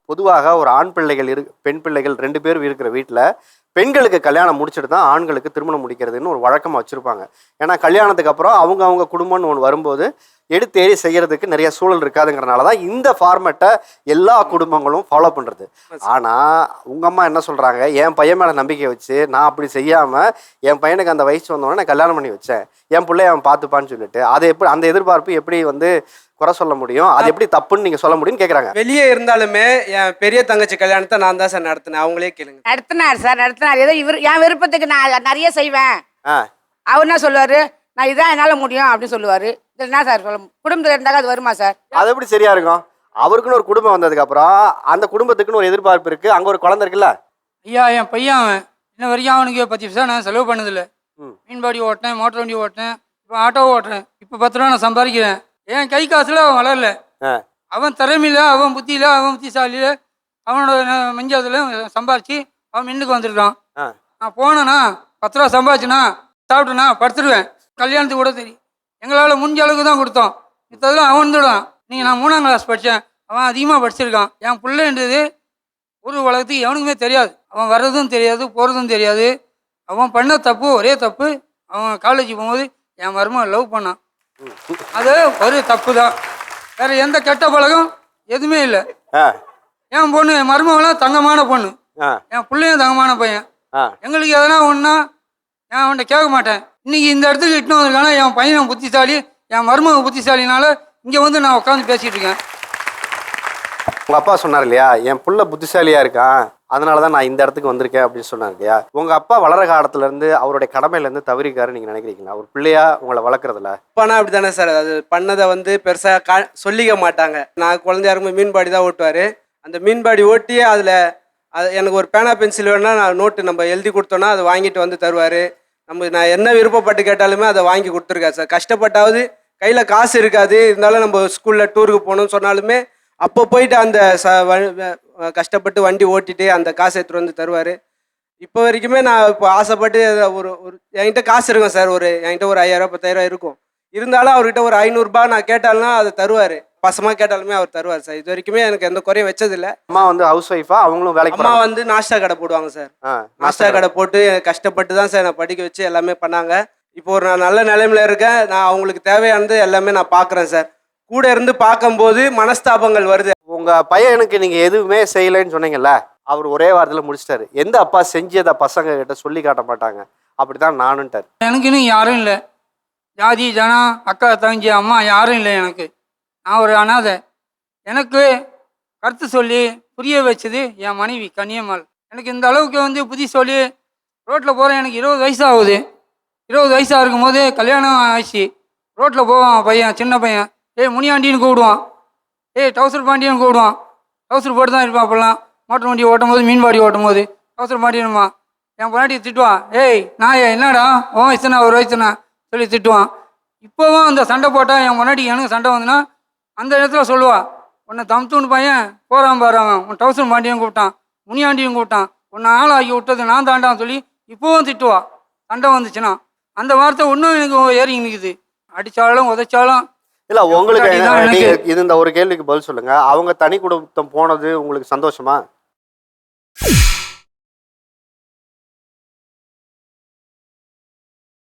பொதுவாக ஒரு ஆண் பிள்ளைகள் பெண் பிள்ளைகள் 2 பேரும் இருக்கிற வீட்டில் பெண்களுக்கு கல்யாணம் முடிச்சுட்டு தான் ஆண்களுக்கு திருமணம் முடிக்கிறதுன்னு ஒரு வழக்கமாக வச்சுருப்பாங்க. ஏன்னா கல்யாணத்துக்கு அப்புறம் அவங்க குடும்பம்னு ஒன்று வரும்போது எடுத்தேறி செய்கிறதுக்கு நிறைய சூழல் இருக்காதுங்கிறனால தான் இந்த ஃபார்மேட்டை எல்லா குடும்பங்களும் ஃபாலோ பண்ணுறது. ஆனால் உங்கள் அம்மா என்ன சொல்கிறாங்க, என் பையன் மேலே நம்பிக்கை வச்சு நான் அப்படி செய்யாமல் என் பையனுக்கு அந்த வயசு வந்தோடனே நான் கல்யாணம் பண்ணி வச்சேன், என் பிள்ளைய அவன் பார்த்துப்பான்னு சொல்லிட்டு அதை எப்படி அந்த எதிர்பார்ப்பு எப்படி குறை சொல்ல முடியும், அது எப்படி தப்புன்னு நீங்க சொல்ல முடியும்னு கேக்குறாங்க. வெளியே இருந்தாலுமே என் பெரிய தங்கச்சி கல்யாணத்தை நான் தான் சார் நடத்தினேன். அவங்களே கேளுங்க. நடத்தினார் சார், நடத்தினார். ஏதோ இவர் என் விருப்பத்துக்கு நான் நிறைய செய்வேன். அவர் என்ன சொல்லுவாரு, நான் இதான் என்னால முடியும் அப்படின்னு சொல்லுவாரு. என்ன சார் சொல்ல, குடும்பத்துல இருந்தாக்க அது வருமா சார்? அது எப்படி சரியா இருக்கும்? அவருக்குன்னு ஒரு குடும்பம் வந்ததுக்கு அப்புறம் அந்த குடும்பத்துக்குன்னு ஒரு எதிர்பார்ப்பு இருக்கு, அங்க ஒரு குழந்தை இருக்குல்ல. ஐயா, என் பையன் அவன் இன்ன வரைக்கும் அவனுக்கு 10 பைசா நான் செலவு பண்ணதில்லை. மீன்பாடி ஓட்டினேன், மோட்டர் வண்டி ஓட்டினேன், இப்போ ஆட்டோ ஓட்டுறேன். இப்போ 10 ரூபா நான் சம்பாதிக்கிறேன். என் கை காசுல அவன் வளரல. அவன் திறமையில, அவன் புத்தியில, அவன் புத்திசாலியில, அவனோட மஞ்சத்துல சம்பாரிச்சு அவன் மின்னுக்கு வந்திருக்கான். நான் போனேன்னா 10 ரூபா சம்பாதிச்சுனா சாப்பிட்டேன்னா படுத்துடுவேன். கல்யாணத்துக்கு கூட தெரியும், எங்களால் முடிஞ்ச அளவுக்கு தான் கொடுத்தோம். மித்ததெல்லாம் அவன் வந்துவிடான். நீங்கள் நான் 3ஆம் கிளாஸ் படித்தேன், அவன் அதிகமாக படிச்சிருக்கான். என் பிள்ளைன்றது ஒரு உலகத்துக்கு எவனுக்குமே தெரியாது. அவன் வர்றதும் தெரியாது, போகிறதும் தெரியாது. அவன் பண்ண தப்பு, ஒரே தப்பு, அவன் காலேஜ் போகும்போது என் மருமகன் லவ் பண்ணான். அது ஒரு தப்பு தான், வேற எந்த கெட்ட பழகம் எதுவுமே இல்லை. என் பொண்ணு, என் மருமகளாம் தங்கமான பொண்ணு, என் பிள்ளையும் தங்கமான பையன். எங்களுக்கு எதனா ஒன்றா நான் அவன்கிட்ட கேட்க மாட்டேன். இன்னைக்கு இந்த இடத்துக்கு இட்டு வந்திருக்கானா என் பையன் புத்திசாலி, என் மருமகன் புத்திசாலினால இங்கே வந்து நான் உட்காந்து பேசிட்டு இருக்கேன். உங்க அப்பா சொன்னார் இல்லையா, என் புள்ள புத்திசாலியா இருக்கான், அதனாலதான் நான் இந்த இடத்துக்கு வந்திருக்கேன் அப்படின்னு சொன்னார் இல்லையா. உங்க அப்பா வளர காலத்துல இருந்து அவருடைய கடமையில இருந்து தவறிக்காரு நீங்க நினைக்கிறீங்களா? ஒரு பிள்ளையா உங்களை வளர்க்குறதுல அப்பானா அப்படி தானே சார், அது பண்ணதை பெருசா சொல்லிக்க மாட்டாங்க. நான் குழந்தையா இருக்கும்போது மீன்பாடி தான் ஓட்டுவாரு. அந்த மீன்பாடி ஓட்டி அதில் எனக்கு ஒரு பேனா பென்சில் வேணும்னா நான் நோட்டு நம்ம எழுதி கொடுத்தோன்னா அதை வாங்கிட்டு வந்து தருவார். நான் என்ன விருப்பப்பட்டு கேட்டாலுமே அதை வாங்கி கொடுத்துருக்காரு சார். கஷ்டப்பட்டாவது கையில் காசு இருக்காது, இருந்தாலும் நம்ம ஸ்கூலில் டூருக்கு போகணும்னு சொன்னாலுமே அப்போ போயிட்டு அந்த கஷ்டப்பட்டு வண்டி ஓட்டிட்டு அந்த காசை எடுத்துகிட்டு வந்து தருவார். இப்போ வரைக்குமே நான் இப்போ ஆசைப்பட்டு ஒரு என்கிட்ட காசு இருக்கும் சார், என்கிட்ட ஒரு 5000 10,000 இருக்கும். இருந்தாலும் அவர்கிட்ட ஒரு 500 ரூபாய் நான் கேட்டாலும் அதை தருவார். பசமா கேட்டாலுமே அவர் தருவார் சார். இது வரைக்குமே எனக்கு எந்த குறையும் வச்சதில்லை. அம்மா ஹவுஸ் ஒய்ஃபா, அவங்களும் வேலைக்கு அம்மா நாஷ்டா கடை போடுவாங்க சார். நாஷ்டா கடை போட்டு கஷ்டப்பட்டு தான் சார் நான் படிக்க வச்சு எல்லாமே பண்ணாங்க. இப்போ ஒரு நான் நல்ல நிலைமையில இருக்கேன். நான் அவங்களுக்கு தேவையானது எல்லாமே நான் பார்க்குறேன் சார். கூட இருந்து பார்க்கும்போது மனஸ்தாபங்கள் வருது. உங்க பையனுக்கு நீங்க எதுவுமே செய்யலைன்னு சொன்னீங்கல்ல, அவர் ஒரே வாரத்தில் முடிச்சிட்டாரு. எந்த அப்பா செஞ்சதை பசங்க கிட்ட சொல்லி காட்ட மாட்டாங்க, அப்படித்தான் நானுன்ட்டார். எனக்கு இன்னும் யாரும் இல்லை, ஜாதி ஜனம் அக்கா தங்கச்சி அம்மா யாரும் இல்லை எனக்கு. நான் ஒரு அனாதை. எனக்கு கருத்து சொல்லி புரிய வச்சது என் மனைவி கன்னியம்மாள். எனக்கு இந்த அளவுக்கு புத்தி சொல்லி ரோட்டில் போகிறேன். எனக்கு 20 வயசு ஆகுது. 20 வயசாக இருக்கும்போது கல்யாணம் ஆயிடுச்சு. ரோட்டில் போவான் பையன், சின்ன பையன், முனியாண்டின்னு கூப்பிடுவான், டவுசர் பாண்டியன்னு கூப்பிடுவான். டவுசர் போட்டு தான் இருப்பான். அப்போல்லாம் மோட்டர் வண்டி ஓட்டும் போது, மீன்பாடி ஓட்டும் போது டவுசர் பாண்டியனுமா. என் பொண்டாட்டி திட்டுவான், நான் என்னடா உன் வயசுனா ஒரு வயசுனா சொல்லி திட்டுவான். இப்போவும் அந்த சண்டை போட்டால் என் பொண்டாட்டி எனக்கு சண்டை வந்துன்னா அந்த இடத்துல சொல்லுவா, உன்னை தம்தூன்னு பையன் போகிறான் பாரு, அவன் உன் டவுசர் பாண்டியன் கூப்பிட்டான், முனியாண்டியும் கூப்பிட்டான், உன்னை ஆளாக்கி விட்டது நான் தாண்டான்னு சொல்லி இப்போவும் திட்டுவா. சண்டை வந்துச்சுன்னா அந்த வார்த்தை இன்னும் எனக்கு ஏறி நிற்குது. அடித்தாலும் உதைச்சாலும் இல்ல. உங்களுக்கு இது இந்த ஒரு கேள்விக்கு பதில் சொல்லுங்க. அவங்க தனி குடும்பம் போனது உங்களுக்கு சந்தோஷமா?